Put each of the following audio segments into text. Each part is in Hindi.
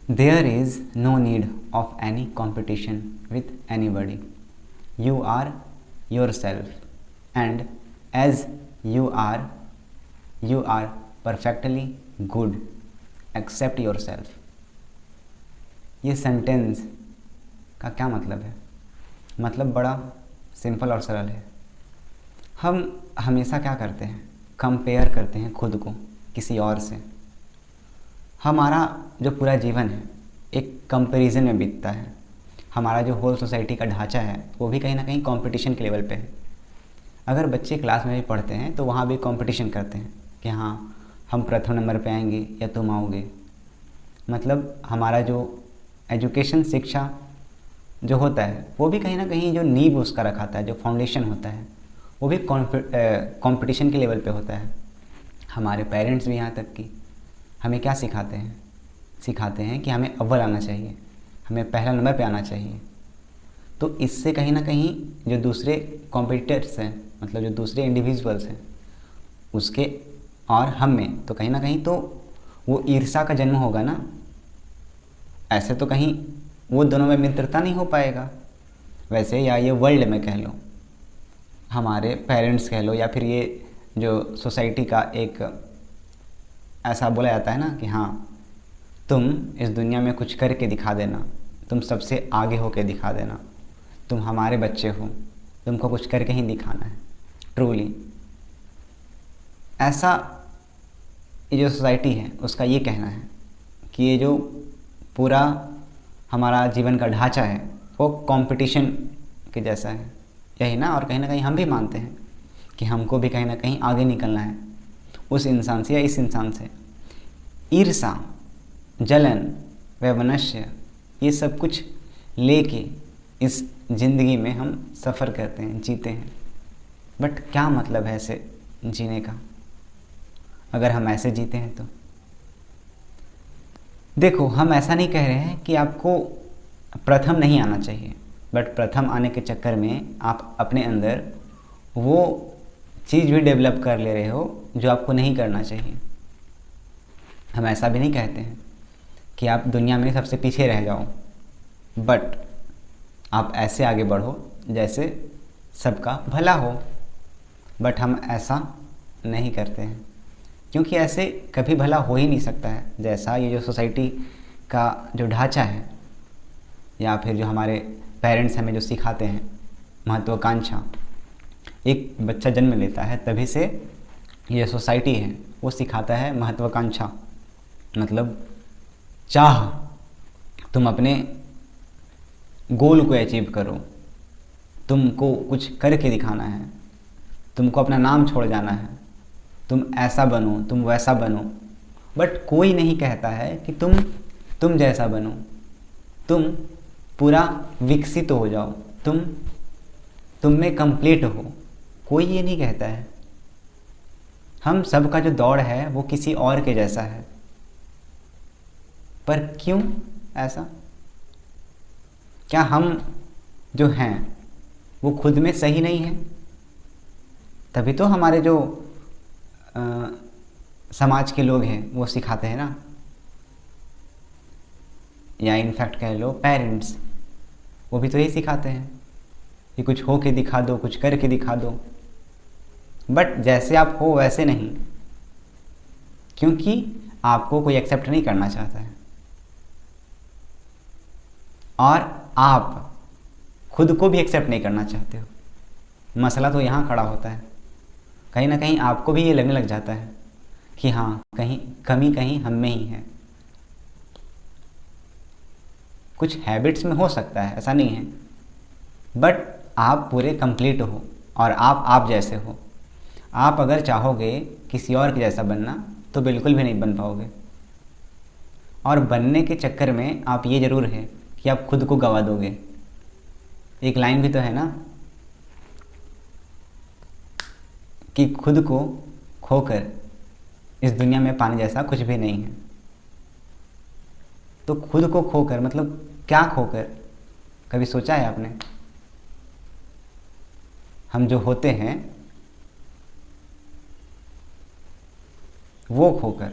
There is no need of any competition with anybody. You are yourself, and as you are, you are perfectly good. Accept yourself. ये सेंटेंस का क्या मतलब है? मतलब बड़ा सिंपल और सरल है। हम हमेशा क्या करते हैं? कंपेयर करते हैं खुद को किसी और से। हमारा जो पूरा जीवन है एक कंपैरिजन में बीतता है। हमारा जो होल सोसाइटी का ढांचा है वो भी कहीं ना कहीं कंपटीशन के लेवल पे है। अगर बच्चे क्लास में भी पढ़ते हैं तो वहाँ भी कंपटीशन करते हैं कि हाँ हम प्रथम नंबर पे आएंगे या तुम आओगे। मतलब हमारा जो एजुकेशन शिक्षा जो होता है वो भी कहीं ना कहीं जो नींव उसका रखाता है, जो फाउंडेशन होता है वो भी कंपटीशन के लेवल पे होता है। हमारे पेरेंट्स भी यहाँ तक कि हमें क्या सिखाते हैं? सिखाते हैं कि हमें अव्वल आना चाहिए, हमें पहला नंबर पे आना चाहिए। तो इससे कहीं ना कहीं जो दूसरे कॉम्पिटिटर्स हैं, मतलब जो दूसरे इंडिविजुअल्स हैं उसके और हम में तो कहीं ना कहीं तो वो ईर्ष्या का जन्म होगा ना। ऐसे तो कहीं वो दोनों में मित्रता नहीं हो पाएगा। वैसे या ये वर्ल्ड में कह लो, हमारे पेरेंट्स कह लो, या फिर ये जो सोसाइटी का एक ऐसा बोला जाता है ना कि हाँ तुम इस दुनिया में कुछ करके दिखा देना, तुम सबसे आगे होके दिखा देना, तुम हमारे बच्चे हो, तुमको कुछ करके ही दिखाना है। ट्रूली ऐसा ये जो सोसाइटी है उसका ये कहना है कि ये जो पूरा हमारा जीवन का ढांचा है वो कंपटीशन के जैसा है। यही ना, और कहीं ना कहीं हम भी मानते हैं कि हमको भी कहीं ना कहीं आगे निकलना है उस इंसान से या इस इंसान से। ईर्ष्या, जलन, वैमनस्य ये सब कुछ लेके इस ज़िंदगी में हम सफ़र करते हैं, जीते हैं। बट क्या मतलब है ऐसे जीने का अगर हम ऐसे जीते हैं तो? देखो, हम ऐसा नहीं कह रहे हैं कि आपको प्रथम नहीं आना चाहिए, बट प्रथम आने के चक्कर में आप अपने अंदर वो चीज़ भी डेवलप कर ले रहे हो जो आपको नहीं करना चाहिए। हम ऐसा भी नहीं कहते हैं कि आप दुनिया में सबसे पीछे रह जाओ, बट आप ऐसे आगे बढ़ो जैसे सबका भला हो। बट हम ऐसा नहीं करते हैं क्योंकि ऐसे कभी भला हो ही नहीं सकता है जैसा ये जो सोसाइटी का जो ढांचा है या फिर जो हमारे पेरेंट्स हमें जो सिखाते हैं महत्वाकांक्षा। एक बच्चा जन्म लेता है तभी से ये सोसाइटी है वो सिखाता है महत्वाकांक्षा, मतलब चाह, तुम अपने गोल को अचीव करो, तुमको कुछ करके दिखाना है, तुमको अपना नाम छोड़ जाना है, तुम ऐसा बनो, तुम वैसा बनो। बट कोई नहीं कहता है कि तुम जैसा बनो, तुम पूरा विकसित हो जाओ, तुम में कंप्लीट हो। कोई ये नहीं कहता है। हम सब का जो दौड़ है वो किसी और के जैसा है। पर क्यों ऐसा? क्या हम जो हैं वो खुद में सही नहीं हैं? तभी तो हमारे जो समाज के लोग हैं वो सिखाते हैं ना, या इनफैक्ट कह लो पेरेंट्स, वो भी तो यही सिखाते हैं कि कुछ हो के दिखा दो, कुछ करके दिखा दो। बट जैसे आप हो वैसे नहीं, क्योंकि आपको कोई एक्सेप्ट नहीं करना चाहता है और आप खुद को भी एक्सेप्ट नहीं करना चाहते हो। मसला तो यहाँ खड़ा होता है। कहीं ना कहीं आपको भी ये लगने लग जाता है कि हाँ कहीं कमी कहीं हम में ही है। कुछ हैबिट्स में हो सकता है, ऐसा नहीं है, बट आप पूरे कंप्लीट हो और आप जैसे हो। आप अगर चाहोगे किसी और के जैसा बनना तो बिल्कुल भी नहीं बन पाओगे। और बनने के चक्कर में आप ये ज़रूर है कि आप खुद को गंवा दोगे। एक लाइन भी तो है ना कि खुद को खोकर इस दुनिया में पाने जैसा कुछ भी नहीं है। तो खुद को खोकर मतलब क्या खोकर? कभी सोचा है आपने? हम जो होते हैं वो खोकर।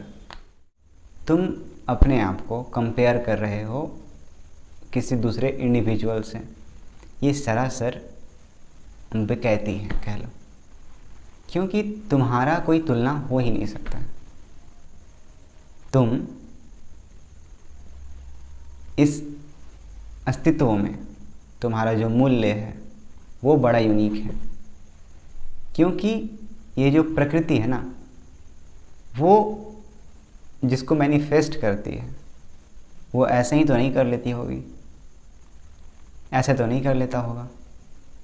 तुम अपने आप को कंपेयर कर रहे हो किसी दूसरे इंडिविजुअल से, ये सरासर बेकैती है कह लो, क्योंकि तुम्हारा कोई तुलना हो ही नहीं सकता। तुम इस अस्तित्व में तुम्हारा जो मूल्य है वो बड़ा यूनिक है, क्योंकि ये जो प्रकृति है ना, वो जिसको मैनिफेस्ट करती है वो ऐसे ही तो नहीं कर लेती होगी, ऐसे तो नहीं कर लेता होगा,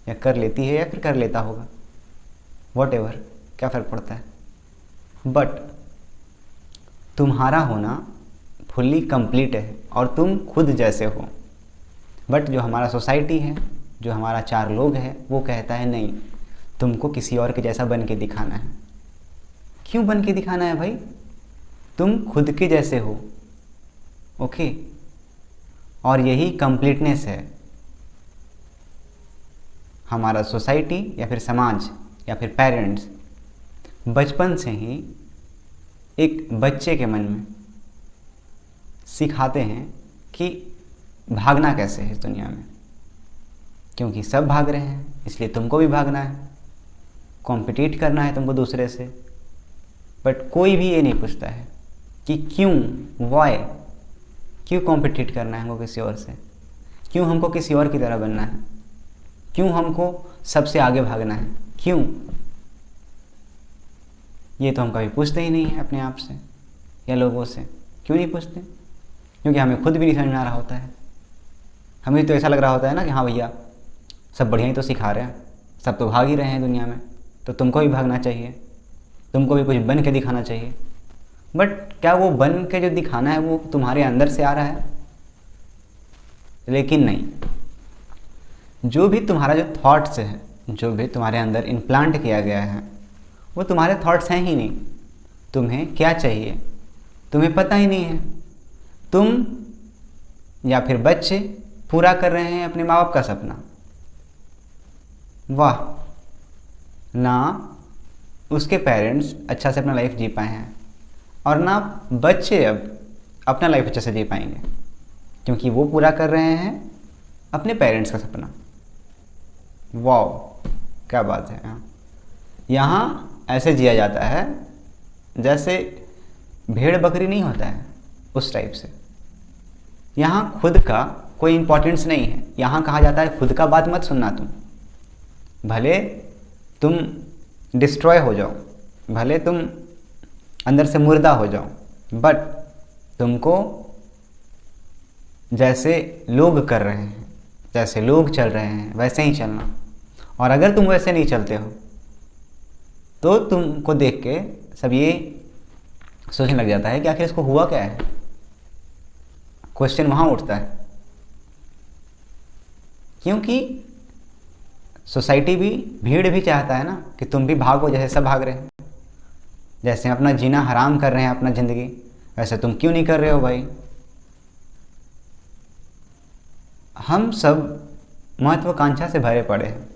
या कर लेती है या फिर कर लेता होगा, वॉटेवर, क्या फ़र्क पड़ता है। बट तुम्हारा होना फुल्ली कंप्लीट है और तुम खुद जैसे हो। बट जो हमारा सोसाइटी है, जो हमारा चार लोग है, वो कहता है नहीं, तुमको किसी और के जैसा बन के दिखाना है। क्यों बन के दिखाना है भाई? तुम खुद के जैसे हो, ओके। और यही कंप्लीटनेस है। हमारा सोसाइटी या फिर समाज या फिर पेरेंट्स बचपन से ही एक बच्चे के मन में सिखाते हैं कि भागना कैसे है इस दुनिया में, क्योंकि सब भाग रहे हैं इसलिए तुमको भी भागना है, कॉम्पिटिट करना है तुमको दूसरे से। बट कोई भी ये नहीं पूछता है कि क्यों, वाई, क्यों कॉम्पिटिट करना है हमको किसी और से, क्यों हमको किसी और की तरह बनना है, क्यों हमको सबसे आगे भागना है, क्यों? ये तो हम कभी पूछते ही नहीं हैं अपने आप से या लोगों से। क्यों नहीं पूछते? क्योंकि हमें खुद भी नहीं समझ में आ रहा होता है। हमें तो ऐसा लग रहा होता है ना कि हाँ भैया सब बढ़िया ही तो सिखा रहे हैं, सब तो भाग ही रहे हैं दुनिया में, तो तुमको भी भागना चाहिए, तुमको भी कुछ बन के दिखाना चाहिए। बट क्या वो बन के जो दिखाना है वो तुम्हारे अंदर से आ रहा है? लेकिन नहीं, जो भी तुम्हारा जो थॉट्स है, जो भी तुम्हारे अंदर इम्प्लांट किया गया है, वो तुम्हारे थॉट्स हैं ही नहीं। तुम्हें क्या चाहिए तुम्हें पता ही नहीं है। तुम या फिर बच्चे पूरा कर रहे हैं अपने माँ बाप का सपना। वाह, ना उसके पेरेंट्स अच्छा से अपना लाइफ जी पाए हैं और ना बच्चे अब अपना लाइफ अच्छे से जी पाएंगे, क्योंकि वो पूरा कर रहे हैं अपने पेरेंट्स का सपना। वाह, क्या बात है। यहाँ ऐसे जिया जाता है जैसे भेड़ बकरी नहीं होता है, उस टाइप से। यहाँ खुद का कोई इम्पोर्टेंस नहीं है। यहाँ कहा जाता है खुद का बात मत सुनना तुम, भले तुम डिस्ट्रॉय हो जाओ, भले तुम अंदर से मुर्दा हो जाओ, बट तुमको जैसे लोग कर रहे हैं, जैसे लोग चल रहे हैं वैसे ही चलना। और अगर तुम वैसे नहीं चलते हो तो तुमको देख के सब ये सोचने लग जाता है कि आखिर इसको हुआ क्या है। क्वेश्चन वहाँ उठता है, क्योंकि सोसाइटी भी, भीड़ भी चाहता है ना कि तुम भी भागो जैसे सब भाग रहे हैं। जैसे अपना जीना हराम कर रहे हैं अपना ज़िंदगी, वैसे तुम क्यों नहीं कर रहे हो भाई? हम सब महत्वाकांक्षा से भरे पड़े हैं,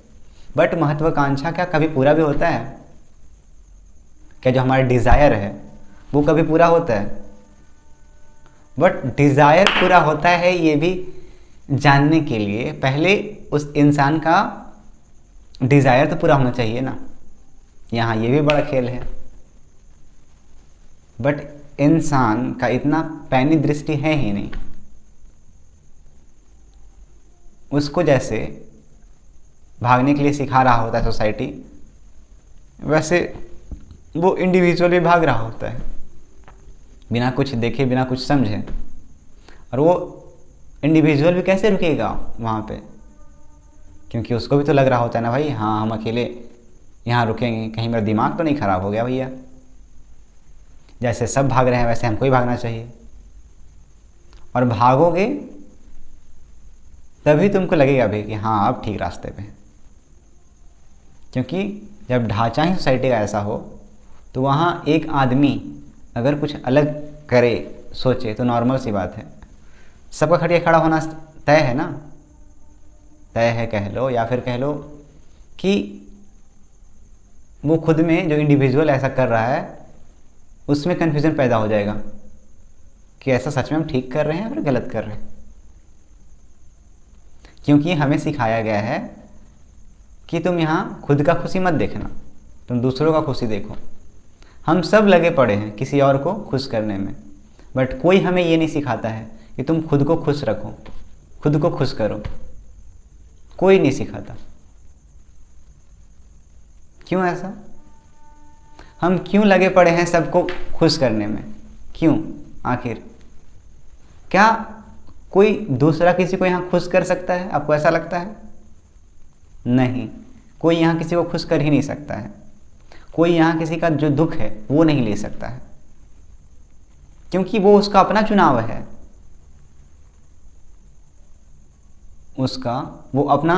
बट महत्वाकांक्षा क्या कभी पूरा भी होता है? क्या जो हमारा डिज़ायर है वो कभी पूरा होता है? बट डिज़ायर पूरा होता है ये भी जानने के लिए पहले उस इंसान का डिज़ायर तो पूरा होना चाहिए ना। यहाँ ये भी बड़ा खेल है। बट इंसान का इतना पैनी दृष्टि है ही नहीं। उसको जैसे भागने के लिए सिखा रहा होता है सोसाइटी, वैसे वो इंडिविजुअली भाग रहा होता है बिना कुछ देखे, बिना कुछ समझे। और वो इंडिविजुअल भी कैसे रुकेगा वहाँ पे? क्योंकि उसको भी तो लग रहा होता है ना भाई, हाँ हम अकेले यहाँ रुकेंगे, कहीं मेरा दिमाग तो नहीं ख़राब हो गया भैया। जैसे सब भाग रहे हैं वैसे हमको ही भागना चाहिए। और भागोगे तभी तुमको लगेगा भी कि हाँ अब ठीक रास्ते पे। क्योंकि जब ढांचा ही सोसाइटी का ऐसा हो तो वहाँ एक आदमी अगर कुछ अलग करे, सोचे, तो नॉर्मल सी बात है, सबका खड़िया खड़ा होना तय है ना। तय है कह लो, या फिर कह लो कि वो खुद में जो इंडिविजुअल ऐसा कर रहा है उसमें कन्फ्यूज़न पैदा हो जाएगा कि ऐसा सच में हम ठीक कर रहे हैं या फिर गलत कर रहे हैं। क्योंकि हमें सिखाया गया है कि तुम यहाँ खुद का खुशी मत देखना, तुम दूसरों का खुशी देखो। हम सब लगे पड़े हैं किसी और को खुश करने में, बट कोई हमें ये नहीं सिखाता है कि तुम खुद को खुश रखो, खुद को खुश करो। कोई नहीं सिखाता। क्यों ऐसा? हम क्यों लगे पड़े हैं सबको खुश करने में? क्यों आखिर? क्या कोई दूसरा किसी को यहाँ खुश कर सकता है? आपको ऐसा लगता है? नहीं, कोई यहाँ किसी को खुश कर ही नहीं सकता है। कोई यहाँ किसी का जो दुख है वो नहीं ले सकता है, क्योंकि वो उसका अपना चुनाव है। उसका वो अपना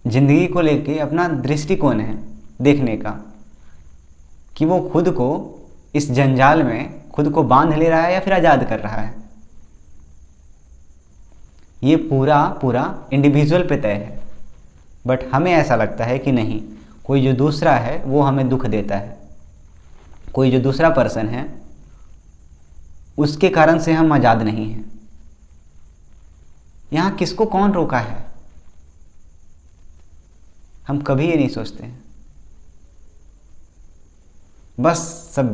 जिंदगी को लेके अपना दृष्टिकोण है देखने का, कि वो खुद को इस जंजाल में खुद को बांध ले रहा है या फिर आज़ाद कर रहा है। ये पूरा इंडिविजुअल पे तय है। बट हमें ऐसा लगता है कि नहीं, कोई जो दूसरा है वो हमें दुख देता है, कोई जो दूसरा पर्सन है उसके कारण से हम आज़ाद नहीं हैं। यहाँ किसको कौन रोका है? हम कभी ये नहीं सोचते हैं। बस सब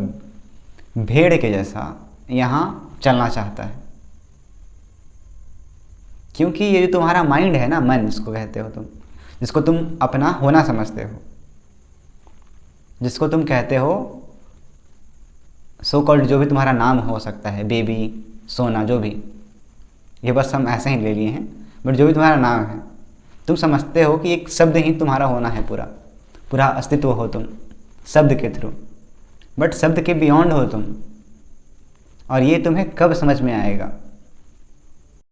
भेड़ के जैसा यहाँ चलना चाहता है, क्योंकि ये जो तुम्हारा माइंड है ना, मन जिसको कहते हो तुम, जिसको तुम अपना होना समझते हो, जिसको तुम कहते हो सो कॉल्ड, जो भी तुम्हारा नाम हो सकता है, बेबी, सोना, जो भी, ये बस हम ऐसे ही ले लिए हैं। बट जो भी तुम्हारा नाम है, तुम समझते हो कि एक शब्द ही तुम्हारा होना है, पूरा अस्तित्व हो तुम शब्द के थ्रू। बट शब्द के बियॉन्ड हो तुम, और ये तुम्हें कब समझ में आएगा?